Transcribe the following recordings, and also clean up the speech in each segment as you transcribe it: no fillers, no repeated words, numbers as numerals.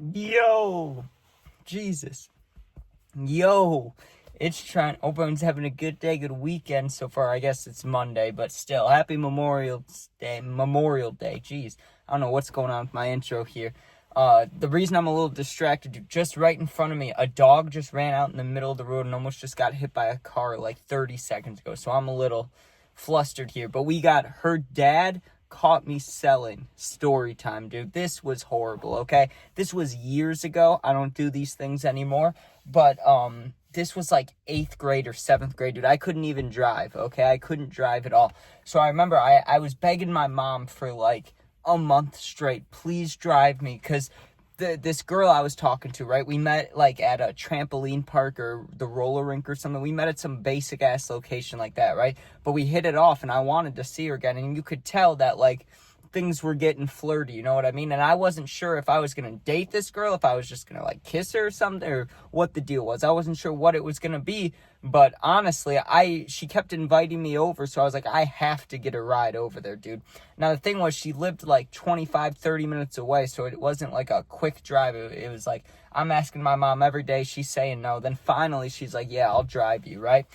Yo, Jesus. Yo, it's trying. Hope everyone's having a good day, good weekend so far. I guess it's Monday, but still, happy Memorial Day. Memorial Day. Jeez, I don't know what's going on with my intro here. The reason I'm a little distracted, just right in front of me, a dog just ran out in the middle of the road and almost just got hit by a car like 30 seconds ago. So I'm a little flustered here. But we got her dad caught me selling Storytime, dude. This was horrible, okay? This was years ago. I don't do these things anymore. But this was like 8th grade or 7th grade, dude. I couldn't even drive, okay? I couldn't drive at all. So I remember I was begging my mom for like a month straight, please drive me, because this girl I was talking to, right, we met like at a trampoline park or the roller rink or something. We met at some basic ass location like that, right? But we hit it off and I wanted to see her again, and you could tell that like things were getting flirty, you know what I mean? And I wasn't sure if I was gonna date this girl, if I was just gonna like kiss her or something, or what the deal was. I wasn't sure what it was gonna be, but honestly, she kept inviting me over, so I was like, I have to get a ride over there, dude. Now the thing was, she lived like 25-30 minutes away, so it wasn't like a quick drive. It was like, I'm asking my mom every day, she's saying no, then finally she's like, yeah, I'll drive you, right?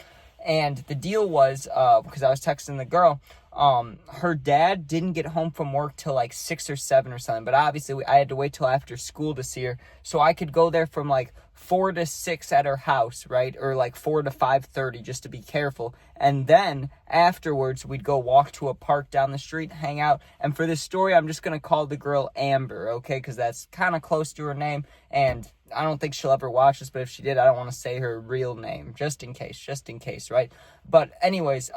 And the deal was, because I was texting the girl, her dad didn't get home from work till like 6 or 7 or something. But obviously I had to wait till after school to see her. So I could go there from like 4 to 6 at her house, right? Or like 4 to 5:30 just to be careful. And then afterwards we'd go walk to a park down the street, hang out. And for this story, I'm just going to call the girl Amber, okay? Because that's kind of close to her name. And I don't think she'll ever watch this, but if she did, I don't want to say her real name, just in case, right? But anyways,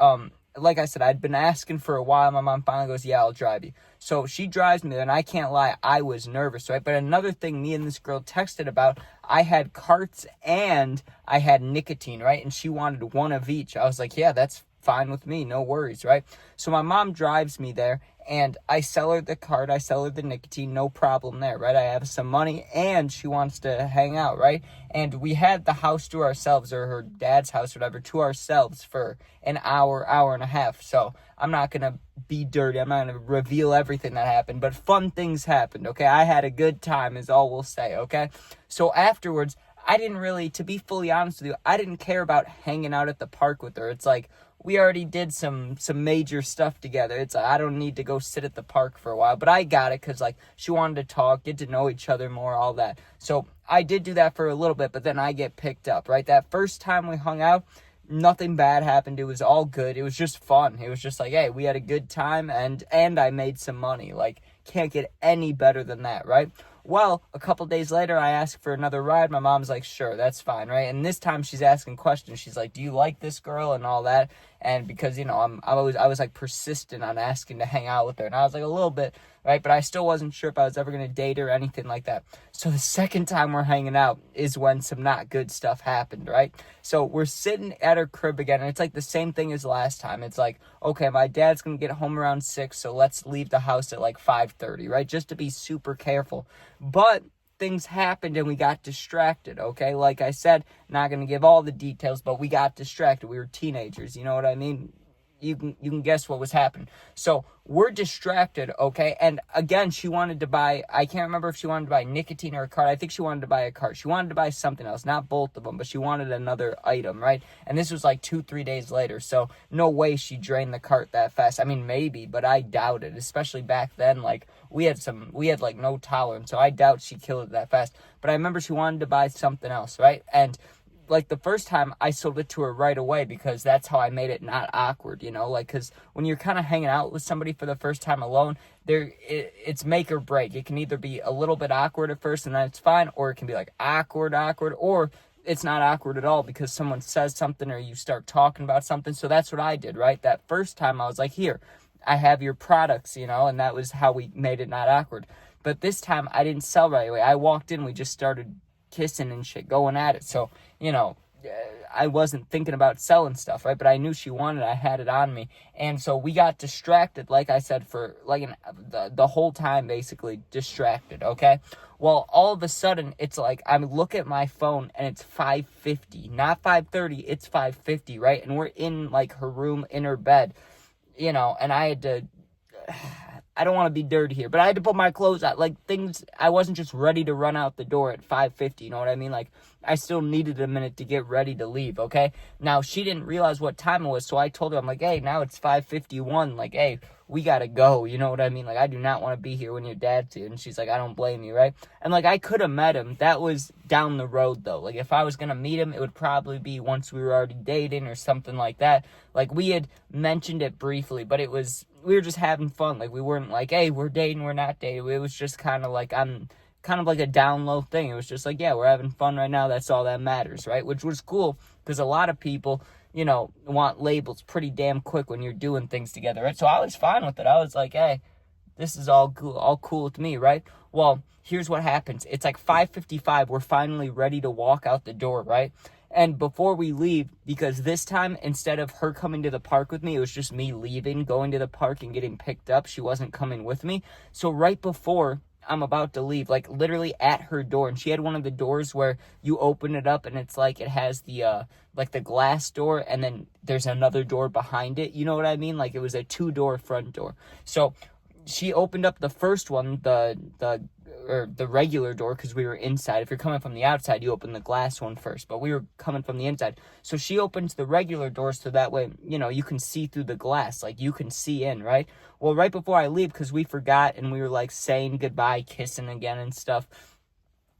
like I said, I'd been asking for a while. My mom finally goes, yeah, I'll drive you. So she drives me there, and I can't lie, I was nervous, right? But another thing me and this girl texted about, I had carts and I had nicotine, right? And she wanted one of each. I was like, yeah, that's fine with me, no worries, right? So my mom drives me there, and I sell her the cart, I sell her the nicotine, no problem there, right? I have some money, and she wants to hang out, right? And we had the house to ourselves, or her dad's house, whatever, to ourselves for an hour and a half. So I'm not going to be dirty. I'm not going to reveal everything that happened, but fun things happened, okay? I had a good time is all we'll say, okay? So afterwards, I didn't really, to be fully honest with you, I didn't care about hanging out at the park with her. It's like, we already did some major stuff together. It's like, I don't need to go sit at the park for a while, but I got it because like she wanted to talk, get to know each other more, all that. So I did do that for a little bit, but then I get picked up, right? That first time we hung out, nothing bad happened. It was all good. It was just fun. It was just like, hey, we had a good time and I made some money. Like, can't get any better than that, right? Well, a couple days later, I asked for another ride. My mom's like, sure, that's fine, right? And this time she's asking questions. She's like, do you like this girl and all that? And because, you know, I was like persistent on asking to hang out with her. And I was like, a little bit, right? But I still wasn't sure if I was ever going to date her or anything like that. So the second time we're hanging out is when some not good stuff happened, right? So we're sitting at her crib again. And it's like the same thing as last time. It's like, okay, my dad's going to get home around 6. So let's leave the house at like 5:30, right? Just to be super careful. But things happened and we got distracted, okay? Like I said, not going to give all the details, but we got distracted. We were teenagers, you know what I mean? You can guess what was happening. So we're distracted, okay? And again, she wanted to buy, I can't remember if she wanted to buy nicotine or a cart. I think she wanted to buy a cart. She wanted to buy something else, not both of them, but she wanted another item, right? And this was like 2-3 days later. So no way she drained the cart that fast. I mean, maybe, but I doubt it, especially back then. Like we had like no tolerance. So I doubt she killed it that fast. But I remember she wanted to buy something else, right? And like the first time I sold it to her right away because that's how I made it not awkward, you know, like, because when you're kind of hanging out with somebody for the first time alone, it's make or break. It can either be a little bit awkward at first and then it's fine, or it can be like awkward, or it's not awkward at all because someone says something or you start talking about something. So that's what I did, right? That first time I was like, here, I have your products, you know, and that was how we made it not awkward. But this time I didn't sell right away. I walked in, we just started kissing and shit, going at it. So, you know, I wasn't thinking about selling stuff, right? But I knew she wanted it. I had it on me. And so we got distracted, like I said, for like the whole time, basically distracted, okay? Well, all of a sudden, it's like I look at my phone and it's 5:50, not 5:30, it's 5:50, right? And we're in like her room, in her bed, you know, and I I don't want to be dirty here, but I had to put my clothes out. Like, things, I wasn't just ready to run out the door at 5:50, you know what I mean? Like, I still needed a minute to get ready to leave, okay? Now, she didn't realize what time it was, so I told her, I'm like, hey, now it's 5:51. Like, hey, we gotta go, you know what I mean? Like, I do not want to be here when your dad's here. And she's like, I don't blame you, right? And, like, I could have met him. That was down the road, though. Like, if I was gonna meet him, it would probably be once we were already dating or something like that. Like, we had mentioned it briefly, but we were just having fun. Like, we weren't like, hey, we're dating, we're not dating. It was just kind of like, kind of like a down low thing. It was just like, yeah, we're having fun right now. That's all that matters, right? Which was cool, because a lot of people, you know, want labels pretty damn quick when you're doing things together, right? So I was fine with it. I was like, hey, this is all cool with me, right? Well, here's what happens. It's like 5:55. We're finally ready to walk out the door, right? And before we leave, because this time, instead of her coming to the park with me, it was just me leaving, going to the park and getting picked up. She wasn't coming with me. So right before I'm about to leave, like literally at her door, and she had one of the doors where you open it up and it's like it has the like the glass door, and then there's another door behind it. You know what I mean? Like, it was a 2-door front door. So she opened up the first one, the regular door, because we were inside. If you're coming from the outside, you open the glass one first, but we were coming from the inside. So she opens the regular door so that way, you know, you can see through the glass, like you can see in, right? Well, right before I leave, because we forgot and we were like saying goodbye, kissing again and stuff,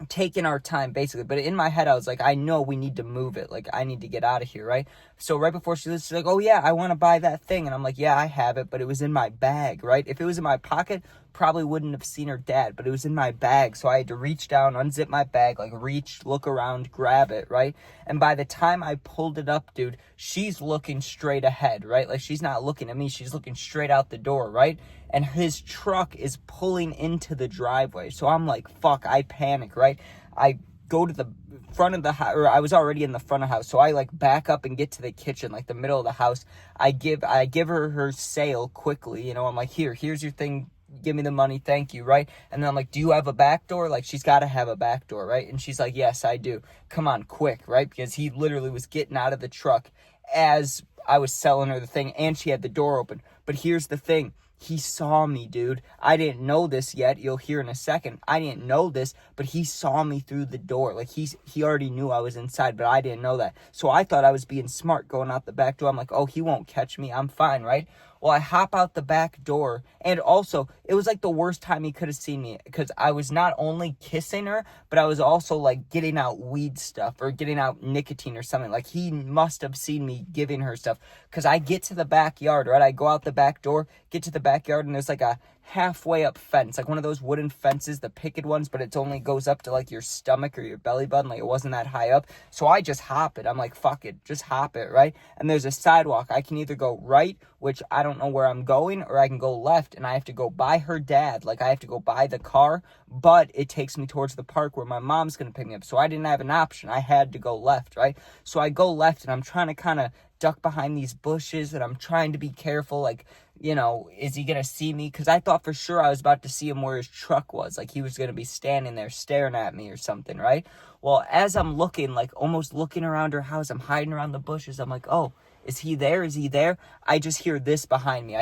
taking our time basically. But in my head, I was like, I know we need to move it. Like, I need to get out of here, right? So right before she leaves, she's like, oh yeah, I want to buy that thing. And I'm like, yeah, I have it, but it was in my bag, right? If it was in my pocket, probably wouldn't have seen her dad, but it was in my bag. So I had to reach down, unzip my bag, like reach, look around, grab it, right? And by the time I pulled it up, dude, she's looking straight ahead, right? Like, she's not looking at me, she's looking straight out the door, right? And his truck is pulling into the driveway. So I'm like, fuck, I panic, right? I go to the front of the house, or I was already in the front of the house. So I like back up and get to the kitchen, like the middle of the house. I give her sale quickly, you know. I'm like, here's your thing. Give me the money, thank you, right? And then I'm like, do you have a back door? Like, she's got to have a back door, right? And she's like, yes, I do. Come on, quick, right? Because he literally was getting out of the truck as I was selling her the thing, and she had the door open. But here's the thing. He saw me, dude. I didn't know this yet. You'll hear in a second. I didn't know this, but he saw me through the door. Like, he already knew I was inside, but I didn't know that. So I thought I was being smart going out the back door. I'm like, oh, he won't catch me. I'm fine, right? Well, I hop out the back door, and also, it was like the worst time he could have seen me, because I was not only kissing her, but I was also, like, getting out weed stuff, or getting out nicotine or something. Like, he must have seen me giving her stuff, because I get to the backyard, right? I go out the back door, get to the backyard, and there's, like, a halfway up fence, like one of those wooden fences, the picket ones, but it only goes up to like your stomach or your belly button. Like, it wasn't that high up. So I just hop it. I'm like, fuck it, just hop it, right? And there's a sidewalk. I can either go right, which I don't know where I'm going, or I can go left, and I have to go by her dad. Like, I have to go by the car, but it takes me towards the park where my mom's gonna pick me up. So I didn't have an option. I had to go left, right? So I go left, and I'm trying to kind of duck behind these bushes, and I'm trying to be careful, like, you know, is he gonna see me? Because I thought for sure I was about to see him where his truck was. Like, he was gonna be standing there staring at me or something, right? Well, as I'm looking, like almost looking around her house, I'm hiding around the bushes. I'm like, oh, is he there? Is he there? I just hear this behind me.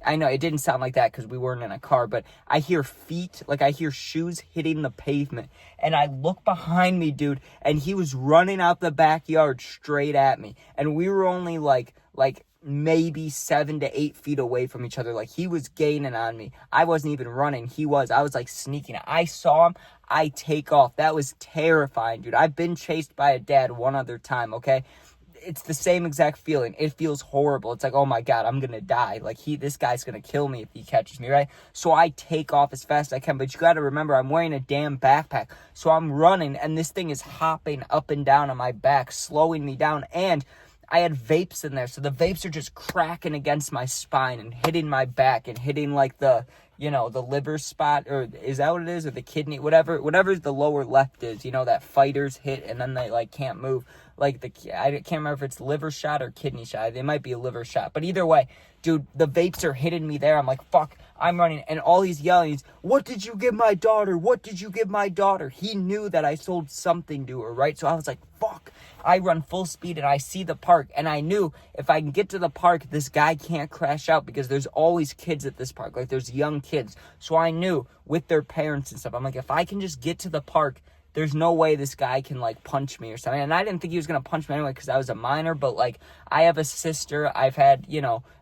I know it didn't sound like that because we weren't in a car, but I hear feet, like I hear shoes hitting the pavement. And I look behind me, dude, and he was running out the backyard straight at me. And we were only like maybe 7 to 8 feet away from each other. Like, he was gaining on me. I wasn't even running. I was like sneaking. I saw him. I take off. That was terrifying, dude. I've been chased by a dad one other time, okay? It's the same exact feeling. It feels horrible. It's like, oh my God, I'm gonna die. Like, this guy's gonna kill me if he catches me, right? So I take off as fast as I can, but you gotta remember, I'm wearing a damn backpack. So I'm running, and this thing is hopping up and down on my back, slowing me down, and I had vapes in there, so the vapes are just cracking against my spine and hitting my back and hitting like the, you know, the liver spot, or is that what it is, or the kidney, whatever the lower left is, you know, that fighters hit and then they like can't move. Like, I can't remember if it's liver shot or kidney shot. It might be a liver shot, but either way, dude, the vapes are hitting me there. I'm like, fuck, I'm running, and all he's yelling is, what did you give my daughter? What did you give my daughter? He knew that I sold something to her, right? So I was like, fuck. I run full speed, and I see the park, and I knew if I can get to the park, this guy can't crash out, because there's always kids at this park. Like, there's young kids. So I knew with their parents and stuff, I'm like, if I can just get to the park, there's no way this guy can, like, punch me or something. And I didn't think he was going to punch me anyway because I was a minor. But, like, I have a sister. I've had,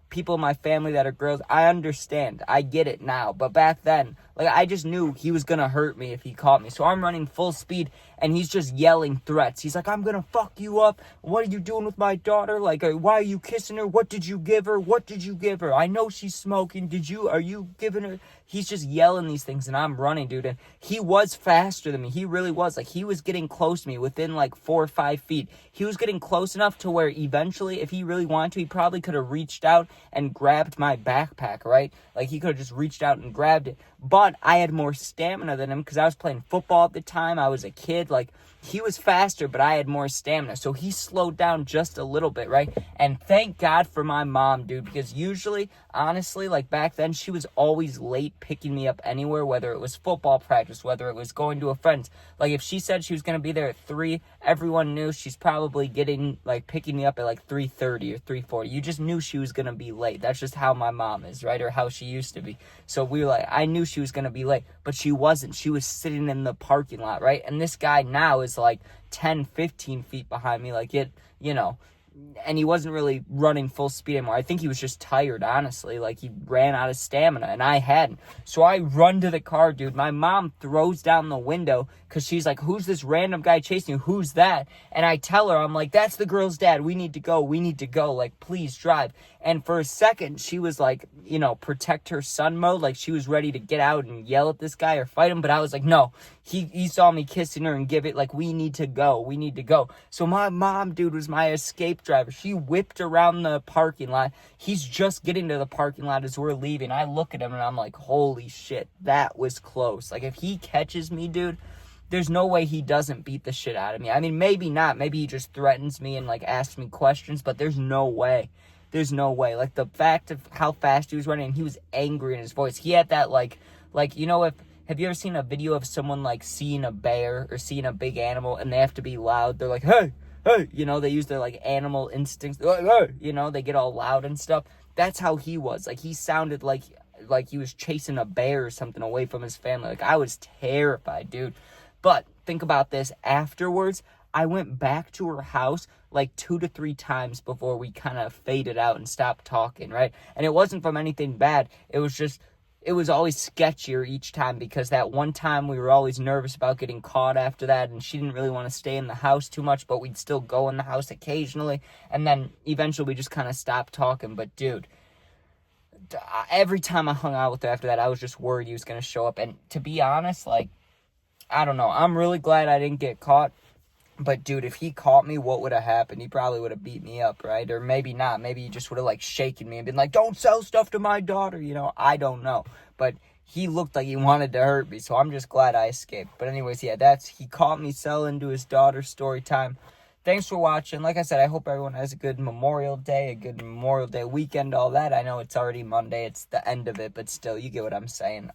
people in my family that are girls. I understand. I get it now. But back then, like, I just knew he was going to hurt me if he caught me. So I'm running full speed, and he's just yelling threats. He's like, I'm going to fuck you up. What are you doing with my daughter? Like, why are you kissing her? What did you give her? What did you give her? I know she's smoking. Are you giving her? He's just yelling these things, and I'm running, dude. And he was faster than me. He really was. Like, he was getting close to me within, like, 4 or 5 feet. He was getting close enough to where eventually, if he really wanted to, he probably could have reached out and grabbed my backpack, right? Like, he could have just reached out and grabbed it. But I had more stamina than him because I was playing football at the time. I was a kid. Like, he was faster, but I had more stamina. So he slowed down just a little bit, right? And thank God for my mom, dude, because usually, honestly, like back then, she was always late picking me up anywhere, whether it was football practice, whether it was going to a friend's. Like, if she said she was going to be there at 3, everyone knew she's probably picking me up at like 3:30 or 3:40. You just knew she was going to be late. That's just how my mom is, right? Or how she used to be. So we were like, I knew she was going to be late, but she wasn't. She was sitting in the parking lot, right? And this guy now is like 10, 15 feet behind me, like and he wasn't really running full speed anymore. I think he was just tired, honestly. Like, he ran out of stamina, and I hadn't. So I run to the car, dude. My mom throws down the window because she's like, who's this random guy chasing you? Who's that? And I tell her, I'm like, that's the girl's dad. We need to go. Like, please drive. And for a second, she was like, protect her son mode. Like, she was ready to get out and yell at this guy or fight him. But I was like, no, he saw me kissing her and give it, like, we need to go. So my mom, dude, was my escape driver. She whipped around the parking lot. He's just getting to the parking lot as we're leaving. I look at him and I'm like, holy shit, that was close. Like, if he catches me, dude, there's no way he doesn't beat the shit out of me. I mean, maybe not. Maybe he just threatens me and, like, asks me questions, but there's no way. There's no way. Like, the fact of how fast he was running, and he was angry in his voice. He had that, have you ever seen a video of someone, like, seeing a bear or seeing a big animal and they have to be loud? They're like, hey, they use their, like, animal instincts. They're like, hey, they get all loud and stuff. That's how he was. Like, he sounded like he was chasing a bear or something away from his family. Like, I was terrified, dude. But think about this. Afterwards, I went back to her house like 2 to 3 times before we kind of faded out and stopped talking, right? And it wasn't from anything bad. It was always sketchier each time because that one time we were always nervous about getting caught after that, and she didn't really want to stay in the house too much, but we'd still go in the house occasionally. And then eventually we just kind of stopped talking. But dude, every time I hung out with her after that, I was just worried he was going to show up. And to be honest, like, I don't know. I'm really glad I didn't get caught. But, dude, if he caught me, what would have happened? He probably would have beat me up, right? Or maybe not. Maybe he just would have, like, shaken me and been like, don't sell stuff to my daughter, I don't know. But he looked like he wanted to hurt me, so I'm just glad I escaped. But anyways, yeah, he caught me selling to his daughter. Story time. Thanks for watching. Like I said, I hope everyone has a good Memorial Day weekend, all that. I know it's already Monday. It's the end of it, but still, you get what I'm saying.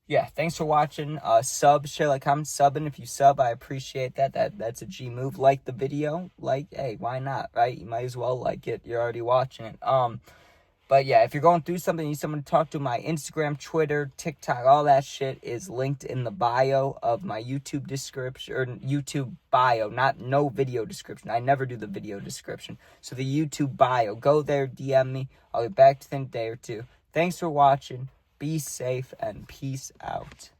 Yeah, thanks for watching. Sub, share, like, comment, subbing. If you sub, I appreciate that. That's a G move. Like the video. Like, hey, why not, right? You might as well like it. You're already watching it. But yeah, if you're going through something, you need someone to talk to, my Instagram, Twitter, TikTok, all that shit is linked in the bio of my YouTube description, or YouTube bio, no video description. I never do the video description. So the YouTube bio, go there, DM me. I'll get back to you in a day or two. Thanks for watching. Be safe and peace out.